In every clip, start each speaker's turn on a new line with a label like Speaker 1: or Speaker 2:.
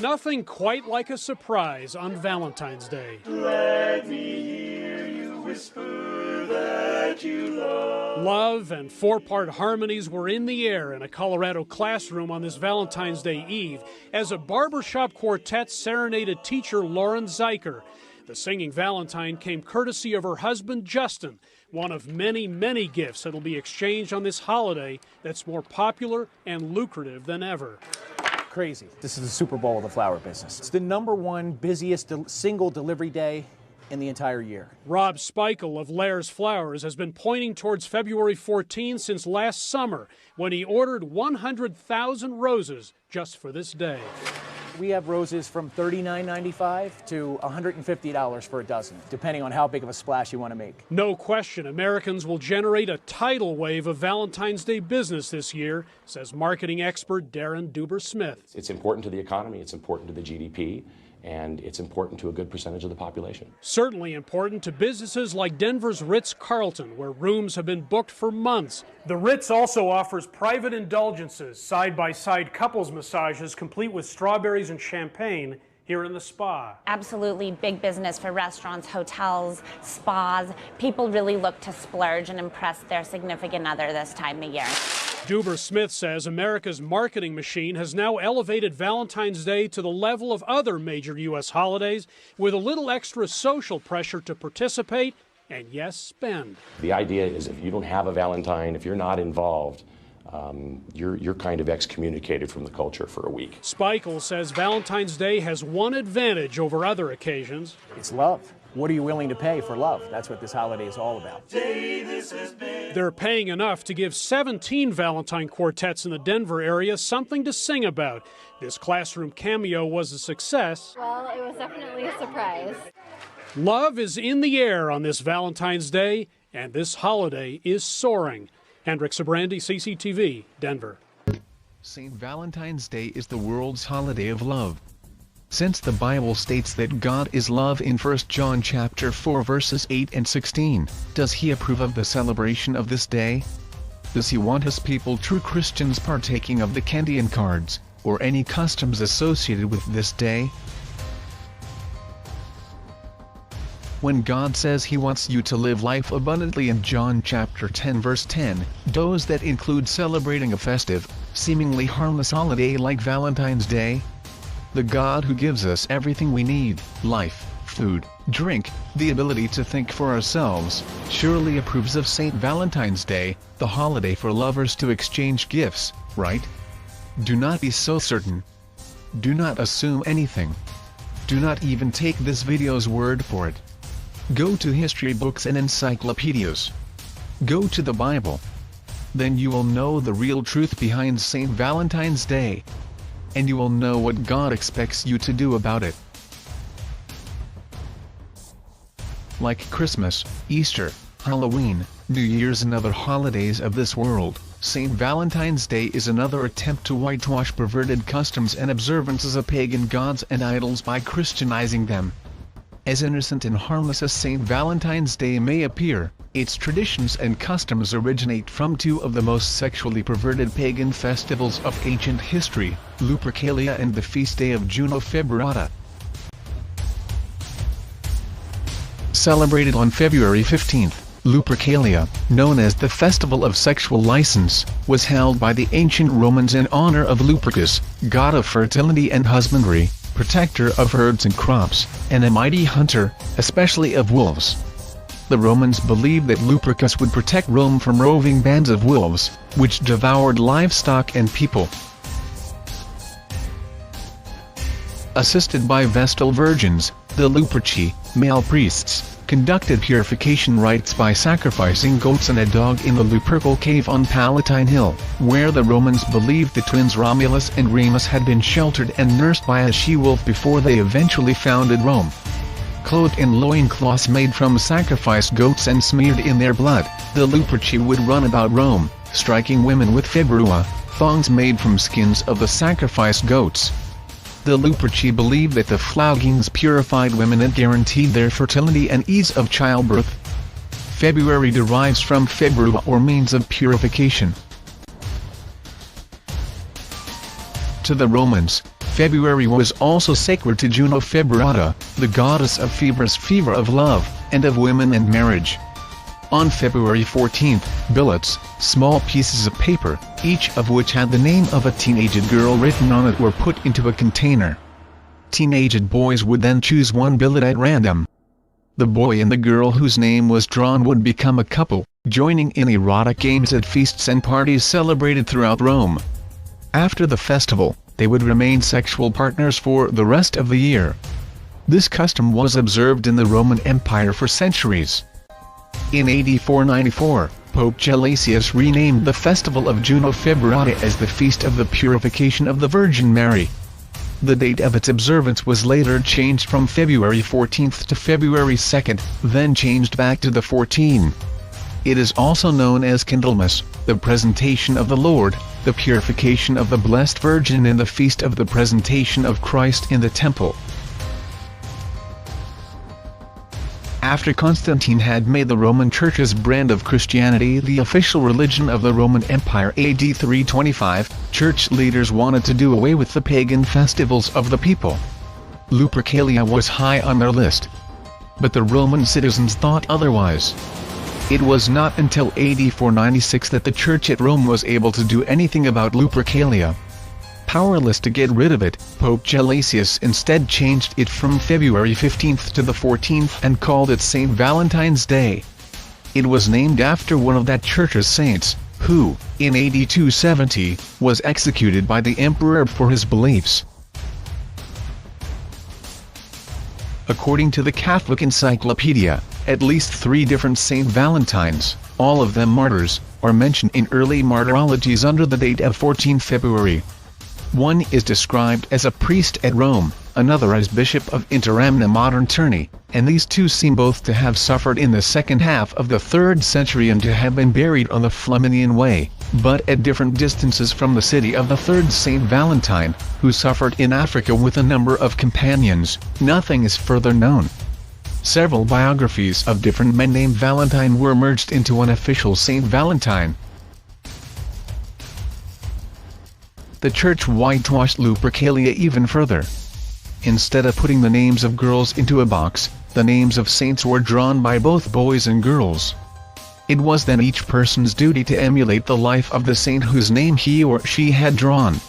Speaker 1: nothing quite like a surprise on Valentine's Day.
Speaker 2: Let me hear you whisper that you
Speaker 1: Love and four-part harmonies were in the air in a Colorado classroom on this Valentine's Day Eve as a barbershop quartet serenaded teacher Lauren Zeiker. The singing Valentine came courtesy of her husband Justin, one of many, many gifts that'll be exchanged on this holiday that's more popular and lucrative than ever.
Speaker 3: Crazy. This is the Super Bowl of the flower business. It's the #1 busiest single delivery day in the entire year.
Speaker 1: Rob Speichel of Lair's Flowers has been pointing towards February 14 since last summer when he ordered 100,000 roses just for this day.
Speaker 3: We have roses from $39.95 to $150 for a dozen, depending on how big of a splash you want to make.
Speaker 1: No question, Americans will generate a tidal wave of Valentine's Day business this year, says marketing expert Darren Duber-Smith.
Speaker 4: It's important to the economy, it's important to the GDP, and it's important to a good percentage of the population.
Speaker 1: Certainly important to businesses like Denver's Ritz-Carlton, where rooms have been booked for months. The Ritz also offers private indulgences, side-by-side couples massages complete with strawberries and champagne here in the spa.
Speaker 5: Absolutely big business for restaurants, hotels, spas. People really look to splurge and impress their significant other this time of year.
Speaker 1: Duber-Smith says America's marketing machine has now elevated Valentine's Day to the level of other major U.S. holidays with a little extra social pressure to participate and, yes, spend.
Speaker 4: The idea is if you don't have a Valentine, if you're not involved, you're kind of excommunicated from the culture for a week.
Speaker 1: Speichel says Valentine's Day has one advantage over other occasions.
Speaker 3: It's love. What are you willing to pay for love? That's what this holiday is all about.
Speaker 1: They're paying enough to give 17 Valentine quartets in the Denver area something to sing about. This classroom cameo was a success.
Speaker 6: Well, it was definitely a surprise.
Speaker 1: Love is in the air on this Valentine's Day, and this holiday is soaring. Hendrik Sabrandi, CCTV, Denver.
Speaker 7: St. Valentine's Day is the world's holiday of love. Since the Bible states that God is love in 1 John chapter 4 verses 8 and 16, does he approve of the celebration of this day? Does he want his people, true Christians, partaking of the candy and cards, or any customs associated with this day? When God says he wants you to live life abundantly in John chapter 10 verse 10, does that include celebrating a festive, seemingly harmless holiday like Valentine's Day? The God who gives us everything we need, life, food, drink, the ability to think for ourselves, surely approves of St. Valentine's Day, the holiday for lovers to exchange gifts, right? Do not be so certain. Do not assume anything. Do not even take this video's word for it. Go to history books and encyclopedias. Go to the Bible. Then you will know the real truth behind St. Valentine's Day. And you will know what God expects you to do about it. Like Christmas, Easter, Halloween, New Year's and other holidays of this world, St. Valentine's Day is another attempt to whitewash perverted customs and observances of pagan gods and idols by Christianizing them. As innocent and harmless as St. Valentine's Day may appear, its traditions and customs originate from two of the most sexually perverted pagan festivals of ancient history, Lupercalia and the feast day of Juno Februata. Celebrated on February 15, Lupercalia, known as the Festival of Sexual License, was held by the ancient Romans in honor of Lupercus, god of fertility and husbandry, protector of herds and crops, and a mighty hunter, especially of wolves. The Romans believed that Lupercus would protect Rome from roving bands of wolves, which devoured livestock and people. Assisted by Vestal virgins, the Luperci, male priests, conducted purification rites by sacrificing goats and a dog in the Lupercal cave on Palatine Hill, where the Romans believed the twins Romulus and Remus had been sheltered and nursed by a she-wolf before they eventually founded Rome. Clothed in loincloths made from sacrificed goats and smeared in their blood, the Luperci would run about Rome, striking women with februa, thongs made from skins of the sacrificed goats. The Luperci believed that the floggings purified women and guaranteed their fertility and ease of childbirth. February derives from februa, or means of purification. To the Romans, February was also sacred to Juno Febrata, the goddess of fevers, fever of love, and of women and marriage. On February 14th, billets, small pieces of paper, each of which had the name of a teenaged girl written on it, were put into a container. Teenaged boys would then choose one billet at random. The boy and the girl whose name was drawn would become a couple, joining in erotic games at feasts and parties celebrated throughout Rome. After the festival, they would remain sexual partners for the rest of the year. This custom was observed in the Roman Empire for centuries. In AD 494, Pope Gelasius renamed the festival of Juno Febrata as the Feast of the Purification of the Virgin Mary. The date of its observance was later changed from February 14th to February 2nd, then changed back to the 14th. It is also known as Candlemas, the Presentation of the Lord, the Purification of the Blessed Virgin, and the Feast of the Presentation of Christ in the Temple. After Constantine had made the Roman Church's brand of Christianity the official religion of the Roman Empire AD 325, church leaders wanted to do away with the pagan festivals of the people. Lupercalia was high on their list. But the Roman citizens thought otherwise. It was not until AD 496 that the church at Rome was able to do anything about Lupercalia. Powerless to get rid of it, Pope Gelasius instead changed it from February 15th to the 14th and called it St. Valentine's Day. It was named after one of that church's saints, who, in AD 270, was executed by the emperor for his beliefs. According to the Catholic Encyclopedia, at least 3 different Saint Valentines, all of them martyrs, are mentioned in early martyrologies under the date of 14 February. One is described as a priest at Rome, another as bishop of Interamna, modern Terni, and these two seem both to have suffered in the second half of the 3rd century and to have been buried on the Flaminian Way, but at different distances from the city of the 3rd Saint Valentine, who suffered in Africa with a number of companions. Nothing is further known. Several biographies of different men named Valentine were merged into one official Saint Valentine. The church whitewashed Lupercalia even further. Instead of putting the names of girls into a box, the names of saints were drawn by both boys and girls. It was then each person's duty to emulate the life of the saint whose name he or she had drawn.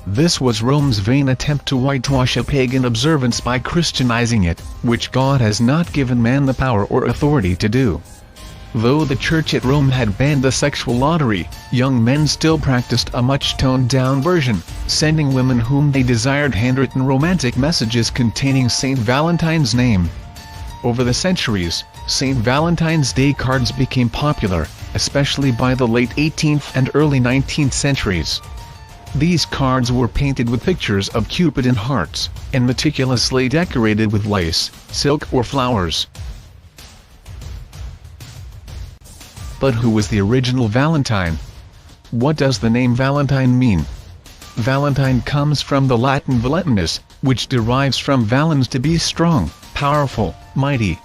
Speaker 7: This was Rome's vain attempt to whitewash a pagan observance by Christianizing it, which God has not given man the power or authority to do. Though the church at Rome had banned the sexual lottery, young men still practiced a much toned-down version, sending women whom they desired handwritten romantic messages containing St. Valentine's name. Over the centuries, St. Valentine's Day cards became popular, especially by the late 18th and early 19th centuries. These cards were painted with pictures of Cupid and hearts, and meticulously decorated with lace, silk or flowers. But who was the original Valentine? What does the name Valentine mean? Valentine comes from the Latin valentinus, which derives from valens, to be strong, powerful, mighty.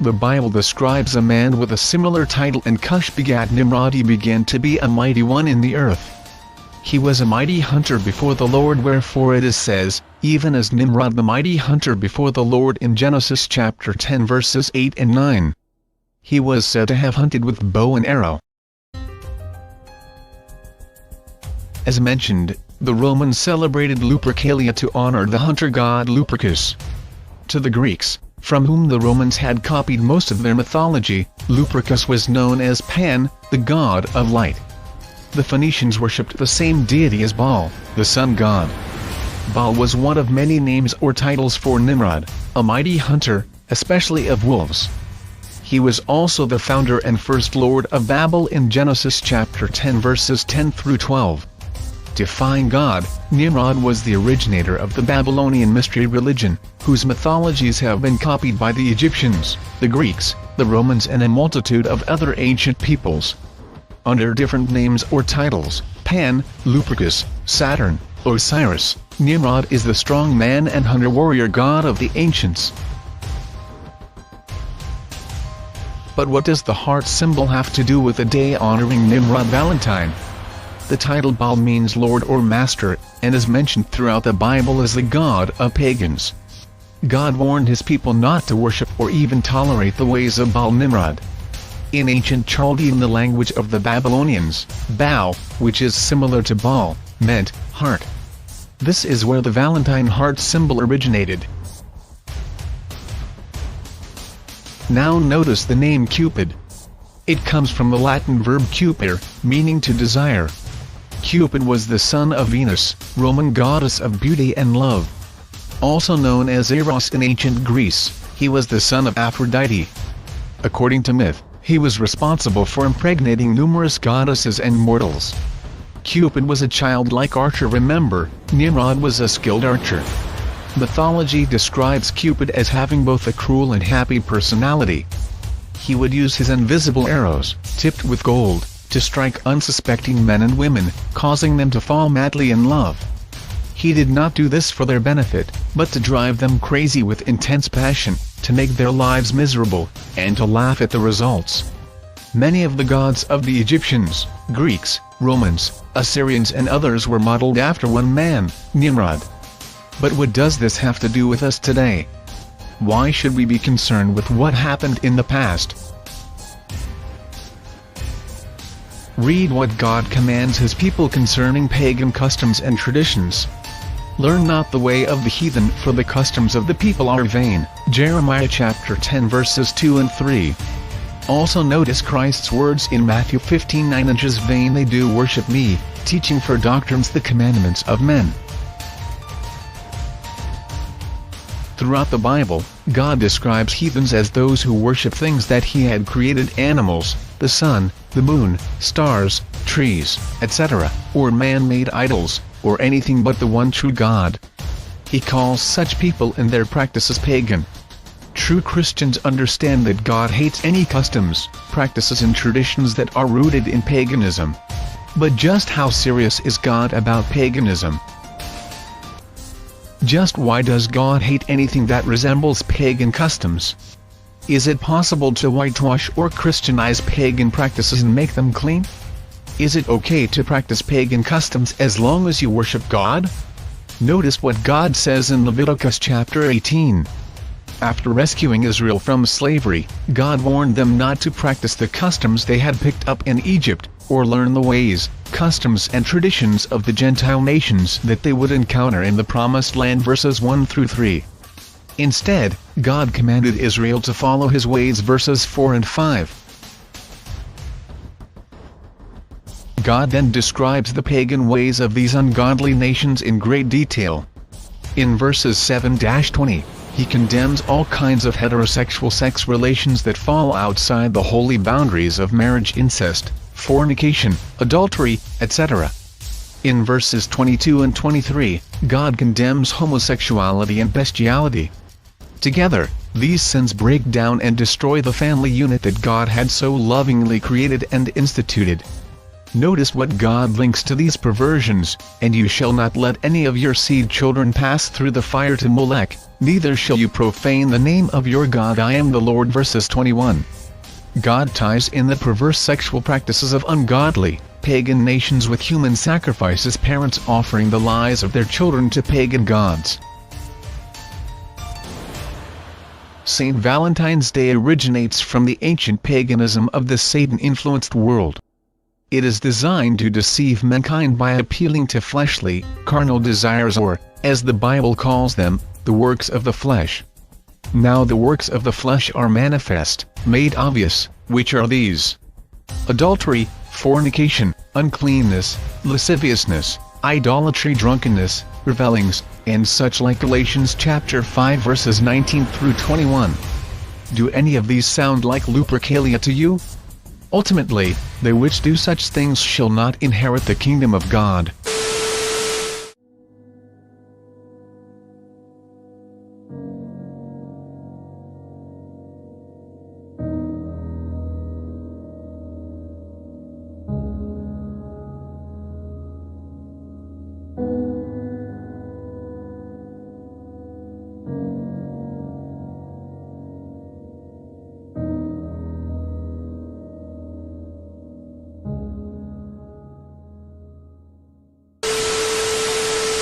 Speaker 7: The Bible describes a man with a similar title, and Cush begat Nimrod. He began to be a mighty one in the earth. He was a mighty hunter before the Lord, wherefore it is says, even as Nimrod the mighty hunter before the Lord in Genesis chapter 10 verses 8 and 9. He was said to have hunted with bow and arrow. As mentioned, the Romans celebrated Lupercalia to honor the hunter god Lupercus. To the Greeks, from whom the Romans had copied most of their mythology, Lupercus was known as Pan, the god of light. The Phoenicians worshipped the same deity as Baal, the sun god. Baal was one of many names or titles for Nimrod, a mighty hunter, especially of wolves. He was also the founder and first lord of Babel in Genesis chapter 10 verses 10 through 12. Defying God, Nimrod was the originator of the Babylonian mystery religion, whose mythologies have been copied by the Egyptians, the Greeks, the Romans, and a multitude of other ancient peoples. Under different names or titles, Pan, Lupercus, Saturn, Osiris, Nimrod is the strong man and hunter-warrior god of the ancients. But what does the heart symbol have to do with a day honoring Nimrod Valentine? The title Baal means Lord or Master, and is mentioned throughout the Bible as the god of pagans. God warned his people not to worship or even tolerate the ways of Baal Nimrod. In ancient Chaldean, the language of the Babylonians, Baal, which is similar to Baal, meant heart. This is where the Valentine heart symbol originated. Now notice the name Cupid. It comes from the Latin verb cupere, meaning to desire. Cupid was the son of Venus, Roman goddess of beauty and love. Also known as Eros in ancient Greece, he was the son of Aphrodite. According to myth, he was responsible for impregnating numerous goddesses and mortals. Cupid was a childlike archer. Remember, Nimrod was a skilled archer. Mythology describes Cupid as having both a cruel and happy personality. He would use his invisible arrows, tipped with gold, to strike unsuspecting men and women, causing them to fall madly in love. He did not do this for their benefit, but to drive them crazy with intense passion, to make their lives miserable, and to laugh at the results. Many of the gods of the Egyptians, Greeks, Romans, Assyrians and others were modeled after one man, Nimrod. But what does this have to do with us today? Why should we be concerned with what happened in the past? Read what God commands his people concerning pagan customs and traditions. Learn not the way of the heathen, for the customs of the people are vain. Jeremiah chapter 10 verses 2 and 3. Also notice Christ's words in Matthew 15:9, "It is vain they do worship me, teaching for doctrines the commandments of men." Throughout the Bible, God describes heathens as those who worship things that he had created: animals, the sun, the moon, stars, trees, etc., or man-made idols, or anything but the one true God. He calls such people and their practices pagan. True Christians understand that God hates any customs, practices and traditions that are rooted in paganism. But just how serious is God about paganism? Just why does God hate anything that resembles pagan customs? Is it possible to whitewash or Christianize pagan practices and make them clean? Is it okay to practice pagan customs as long as you worship God? Notice what God says in Leviticus chapter 18. After rescuing Israel from slavery, God warned them not to practice the customs they had picked up in Egypt, or learn the ways, customs and traditions of the Gentile nations that they would encounter in the Promised Land, verses 1 through 3. Instead, God commanded Israel to follow his ways, verses 4 and 5. God then describes the pagan ways of these ungodly nations in great detail. In verses 7-20, he condemns all kinds of heterosexual sex relations that fall outside the holy boundaries of marriage: incest, fornication, adultery, etc. In verses 22 and 23, God condemns homosexuality and bestiality. Together, these sins break down and destroy the family unit that God had so lovingly created and instituted. Notice what God links to these perversions: "And you shall not let any of your seed children pass through the fire to Molech, neither shall you profane the name of your God, I am the Lord," verses 21. God ties in the perverse sexual practices of ungodly, pagan nations with human sacrifices, parents offering the lives of their children to pagan gods. St. Valentine's Day originates from the ancient paganism of the Satan-influenced world. It is designed to deceive mankind by appealing to fleshly, carnal desires, or, as the Bible calls them, the works of the flesh. Now the works of the flesh are manifest, made obvious, which are these: adultery, fornication, uncleanness, lasciviousness, idolatry, drunkenness, revelings, and such like. Galatians chapter 5 verses 19 through 21. Do any of these sound like Lupercalia to you? Ultimately, they which do such things shall not inherit the kingdom of God.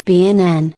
Speaker 8: BNN.